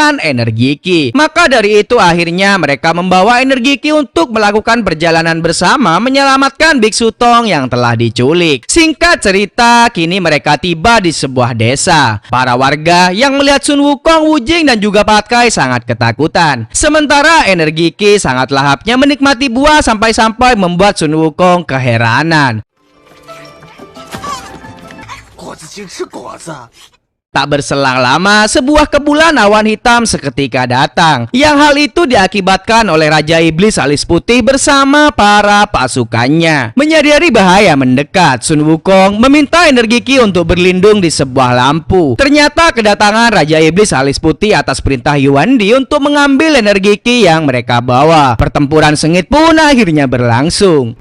menggunakan energi Ki. Maka dari itu akhirnya mereka membawa energi Ki untuk melakukan perjalanan bersama menyelamatkan Biksu Tong yang telah diculik. Singkat cerita, kini mereka tiba di sebuah desa. Para warga yang melihat Sun Wukong, Wujing dan juga Patkai sangat ketakutan. Sementara energi Ki sangat lahapnya menikmati buah sampai-sampai membuat Sun Wukong keheranan. Tak berselang lama, sebuah kepulan awan hitam seketika datang. Yang hal itu diakibatkan oleh Raja Iblis Alis Putih bersama para pasukannya. Menyadari bahaya mendekat, Sun Wukong meminta energi Ki untuk berlindung di sebuah lampu. Ternyata kedatangan Raja Iblis Alis Putih atas perintah Yuan Di untuk mengambil energi Ki yang mereka bawa. Pertempuran sengit pun akhirnya berlangsung.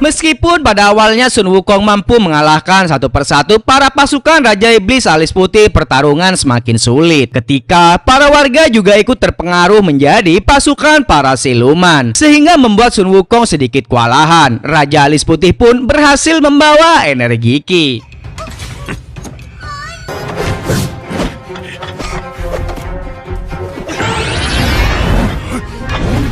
Meskipun pada awalnya Sun Wukong mampu mengalahkan satu persatu para pasukan Raja Iblis Alis Putih, pertarungan semakin sulit ketika para warga juga ikut terpengaruh menjadi pasukan para siluman, sehingga membuat Sun Wukong sedikit kewalahan. Raja Alis Putih pun berhasil membawa energi Ki.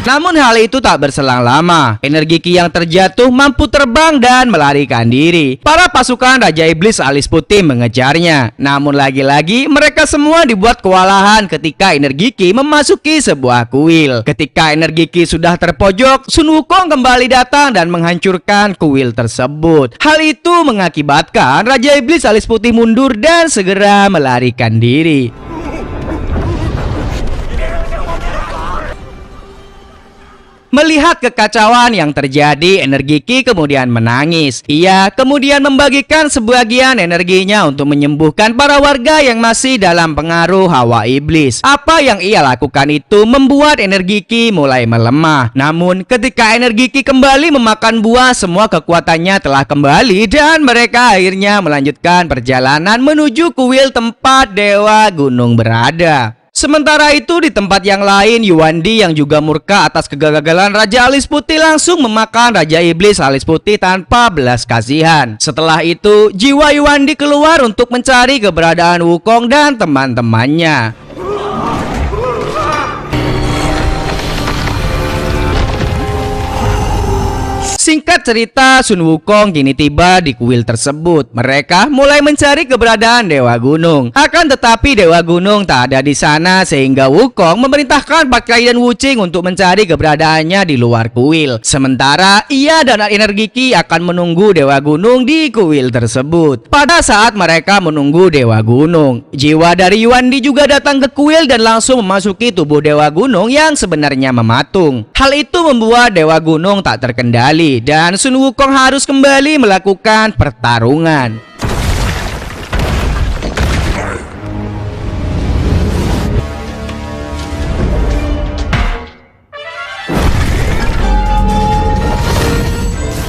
Namun hal itu tak berselang lama. Energi Ki yang terjatuh mampu terbang dan melarikan diri. Para pasukan Raja Iblis Alis Putih mengejarnya. Namun lagi-lagi mereka semua dibuat kewalahan ketika energi Ki memasuki sebuah kuil. Ketika energi Ki sudah terpojok, Sun Wukong kembali datang dan menghancurkan kuil tersebut. Hal itu mengakibatkan Raja Iblis Alis Putih mundur dan segera melarikan diri. Melihat kekacauan yang terjadi, energi Ki kemudian menangis. Ia kemudian membagikan sebagian energinya untuk menyembuhkan para warga yang masih dalam pengaruh hawa iblis. Apa yang ia lakukan itu membuat energi Ki mulai melemah. Namun ketika energi Ki kembali memakan buah, semua kekuatannya telah kembali dan mereka akhirnya melanjutkan perjalanan menuju kuil tempat Dewa Gunung berada. Sementara itu di tempat yang lain, Yuan Di yang juga murka atas kegagalan Raja Alis Putih langsung memakan Raja Iblis Alis Putih tanpa belas kasihan. Setelah itu, jiwa Yuan Di keluar untuk mencari keberadaan Wukong dan teman-temannya. Singkat cerita, Sun Wukong kini tiba di kuil tersebut. Mereka mulai mencari keberadaan Dewa Gunung. Akan tetapi Dewa Gunung tak ada di sana, sehingga Wukong memerintahkan Patkai dan Wucing untuk mencari keberadaannya di luar kuil. Sementara ia dan energi Ki akan menunggu Dewa Gunung di kuil tersebut. Pada saat mereka menunggu Dewa Gunung, jiwa dari Yuan Di juga datang ke kuil dan langsung memasuki tubuh Dewa Gunung yang sebenarnya mematung. Hal itu membuat Dewa Gunung tak terkendali dan Sun Wukong harus kembali melakukan pertarungan.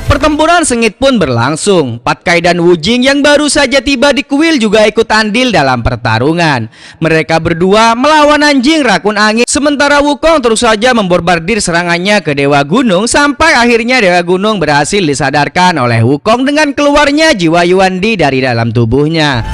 Pertempuran sengit pun berlangsung. Patkai dan Wujing yang baru saja tiba di kuil juga ikut andil dalam pertarungan. Mereka berdua melawan anjing rakun angin, sementara Wukong terus saja memborbardir serangannya ke Dewa Gunung sampai akhirnya Dewa Gunung berhasil disadarkan oleh Wukong dengan keluarnya jiwa Yuan Di dari dalam tubuhnya.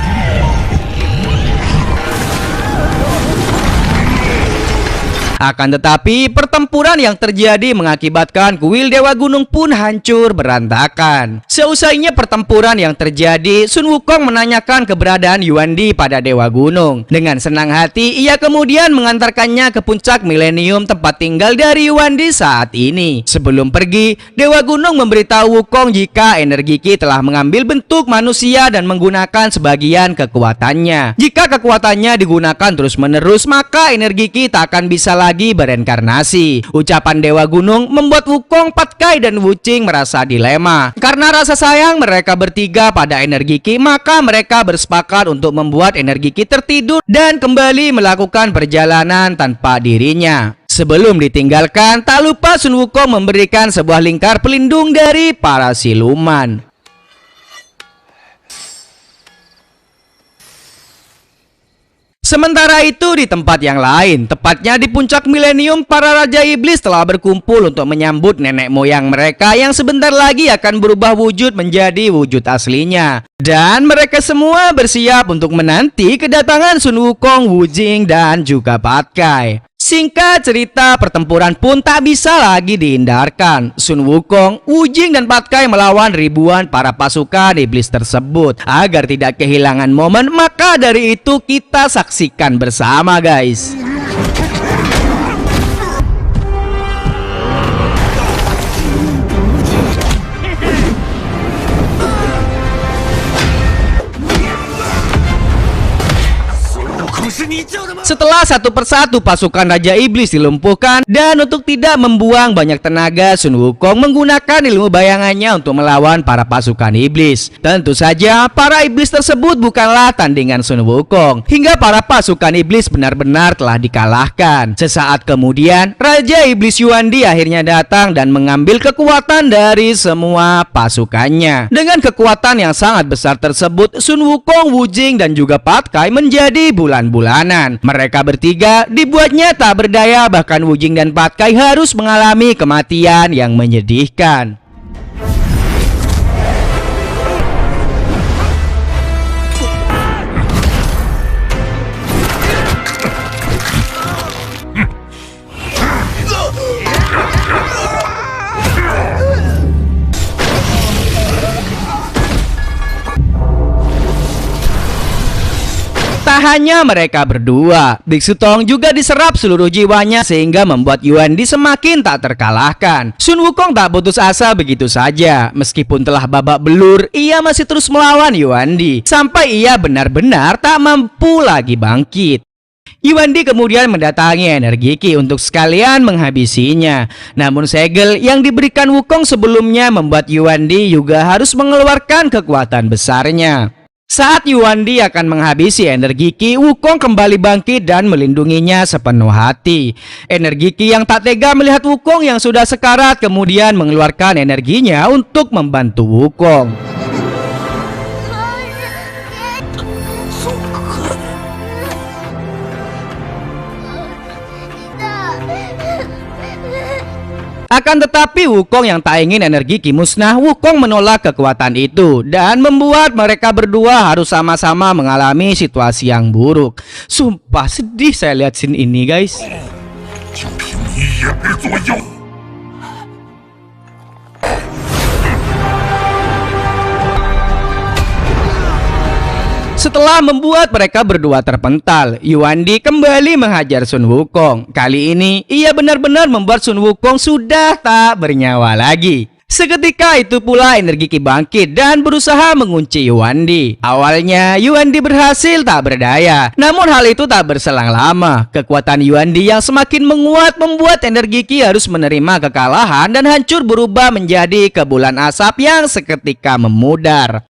Akan tetapi pertempuran yang terjadi mengakibatkan kuil Dewa Gunung pun hancur berantakan. Seusainya pertempuran yang terjadi, Sun Wukong menanyakan keberadaan Yuan Di pada Dewa Gunung. Dengan senang hati ia kemudian mengantarkannya ke puncak milenium tempat tinggal dari Yuan Di saat ini. Sebelum pergi, Dewa Gunung memberitahu Wukong jika energi Ki telah mengambil bentuk manusia dan menggunakan sebagian kekuatannya. Jika kekuatannya digunakan terus-menerus, maka energi Ki tak akan bisa lagi bereinkarnasi. Ucapan Dewa Gunung membuat Wukong, Patkai dan Wucing merasa dilema. Karena rasa sayang mereka bertiga pada energi Ki, maka mereka bersepakat untuk membuat energi Ki tertidur dan kembali melakukan perjalanan tanpa dirinya. Sebelum ditinggalkan, tak lupa Sun Wukong memberikan sebuah lingkar pelindung dari para siluman. Sementara itu di tempat yang lain, tepatnya di puncak milenium, para Raja Iblis telah berkumpul untuk menyambut nenek moyang mereka yang sebentar lagi akan berubah wujud menjadi wujud aslinya. Dan mereka semua bersiap untuk menanti kedatangan Sun Wukong, Wu Jing, dan juga Pat Kai. Singkat cerita, pertempuran pun tak bisa lagi dihindarkan. Sun Wukong, Wu Jing, dan Pat Kai melawan ribuan para pasukan iblis tersebut. Agar tidak kehilangan momen, maka dari itu kita saksikan bersama, guys. Setelah satu persatu pasukan Raja Iblis dilumpuhkan, dan untuk tidak membuang banyak tenaga, Sun Wukong menggunakan ilmu bayangannya untuk melawan para pasukan iblis. Tentu saja para iblis tersebut bukanlah tandingan Sun Wukong, hingga para pasukan iblis benar-benar telah dikalahkan. Sesaat kemudian, Raja Iblis Yuandi akhirnya datang dan mengambil kekuatan dari semua pasukannya. Dengan kekuatan yang sangat besar tersebut, Sun Wukong, Wu Jing, dan juga Pat Kai menjadi bulan-bulanan. Mereka bertiga dibuatnya tak berdaya, bahkan Wu Jing dan Pat Kai harus mengalami kematian yang menyedihkan. Tak hanya mereka berdua, Biksu Tong juga diserap seluruh jiwanya sehingga membuat Yuandi semakin tak terkalahkan. Sun Wukong tak putus asa begitu saja. Meskipun telah babak belur, ia masih terus melawan Yuandi sampai ia benar-benar tak mampu lagi bangkit. Yuandi kemudian mendatangi energi Ki untuk sekalian menghabisinya. Namun segel yang diberikan Wukong sebelumnya membuat Yuandi juga harus mengeluarkan kekuatan besarnya. Saat Yuandi akan menghabisi energi Ki, Wukong kembali bangkit dan melindunginya sepenuh hati. Energi Ki yang tak tega melihat Wukong yang sudah sekarat kemudian mengeluarkan energinya untuk membantu Wukong. Akan tetapi Wukong yang tak ingin energi Ki musnah, Wukong menolak kekuatan itu dan membuat mereka berdua harus sama-sama mengalami situasi yang buruk. Sumpah sedih saya lihat scene ini, guys. Setelah membuat mereka berdua terpental, Yuandi kembali menghajar Sun Wukong. Kali ini, ia benar-benar membuat Sun Wukong sudah tak bernyawa lagi. Seketika itu pula energi Ki bangkit dan berusaha mengunci Yuandi. Awalnya, Yuandi berhasil tak berdaya. Namun hal itu tak berselang lama. Kekuatan Yuandi yang semakin menguat membuat energi Ki harus menerima kekalahan dan hancur berubah menjadi kebulan asap yang seketika memudar.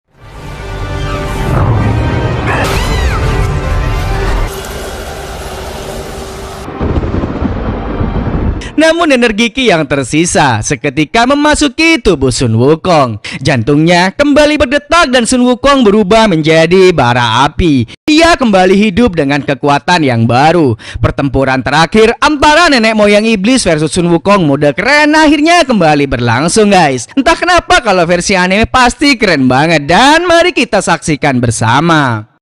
Namun energi Ki yang tersisa seketika memasuki tubuh Sun Wukong. Jantungnya kembali berdetak dan Sun Wukong berubah menjadi bara api. Ia kembali hidup dengan kekuatan yang baru. Pertempuran terakhir antara nenek moyang iblis versus Sun Wukong mode keren akhirnya kembali berlangsung, guys. Entah kenapa kalau versi anime pasti keren banget, dan mari kita saksikan bersama.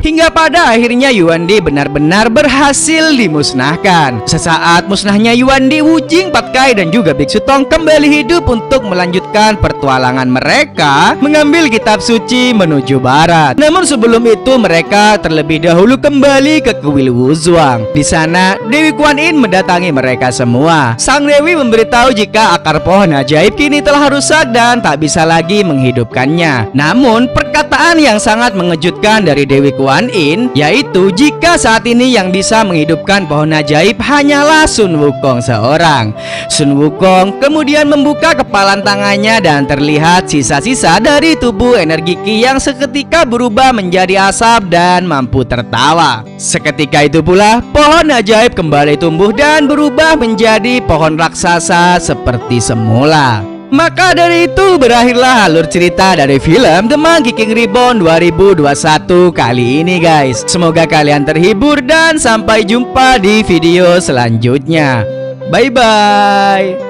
Hingga pada akhirnya Yuandi benar-benar berhasil dimusnahkan. Sesaat musnahnya Yuandi, Wu Jing, Pat Kai, dan juga Biksu Tong kembali hidup untuk melanjutkan pertualangan mereka mengambil kitab suci menuju barat. Namun sebelum itu mereka terlebih dahulu kembali ke kuil Wuzhuang. Di sana Dewi Kuan Yin mendatangi mereka semua. Sang Dewi memberitahu jika akar pohon ajaib kini telah rusak dan tak bisa lagi menghidupkannya. Namun perkataan yang sangat mengejutkan dari Dewi Kuan in, yaitu jika saat ini yang bisa menghidupkan pohon ajaib hanyalah Sun Wukong seorang. Sun Wukong kemudian membuka kepalan tangannya dan terlihat sisa-sisa dari tubuh energi Ki yang seketika berubah menjadi asap dan mampu tertawa. Seketika itu pula pohon ajaib kembali tumbuh dan berubah menjadi pohon raksasa seperti semula. Maka dari itu berakhirlah alur cerita dari film The Monkey King Reborn 2021 kali ini guys. Semoga kalian terhibur dan sampai jumpa di video selanjutnya. Bye bye.